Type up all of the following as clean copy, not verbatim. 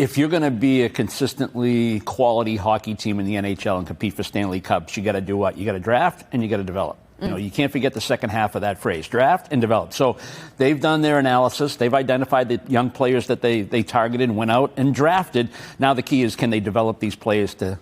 if you're going to be a consistently quality hockey team in the NHL and compete for Stanley Cups, you got to do what? You got to draft and you got to develop. You know, you can't forget the second half of that phrase, draft and develop. So they've done their analysis. They've identified the young players that they targeted, went out and drafted. Now the key is, can they develop these players to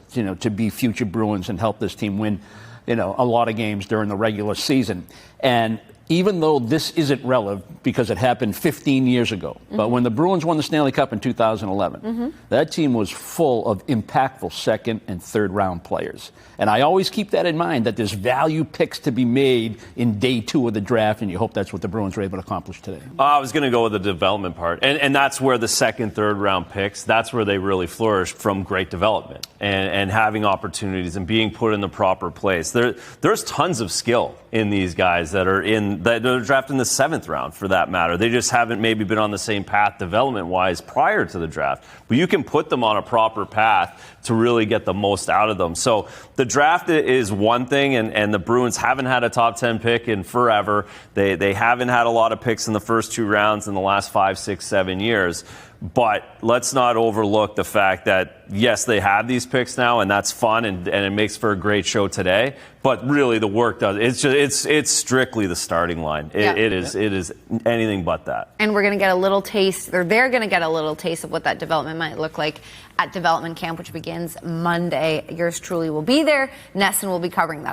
be future Bruins and help this team win, a lot of games during the regular season. And even though this isn't relevant because it happened 15 years ago, but when the Bruins won the Stanley Cup in 2011, that team was full of impactful second and third round players. And I always keep that in mind, that there's value picks to be made in day 2 of the draft, and you hope that's what the Bruins were able to accomplish today. I was going to go with the development part, and that's where the second, third round picks, that's where they really flourish from great development and having opportunities and being put in the proper place. There's tons of skill in these guys that are drafted in the 7th round, for that matter. They just haven't maybe been on the same path development-wise prior to the draft. But you can put them on a proper path to really get the most out of them. So the draft is one thing, and the Bruins haven't had a top 10 pick in forever. They haven't had a lot of picks in the first 2 rounds in the last 5, 6, 7 years. But let's not overlook the fact that, yes, they have these picks now, and that's fun, and it makes for a great show today. But really, the work does. It's strictly the starting line. It is anything but that. And we're going to get a little taste, or they're going to get a little taste of what that development might look like at development camp, which begins Monday. Yours truly will be there. NESN will be covering that.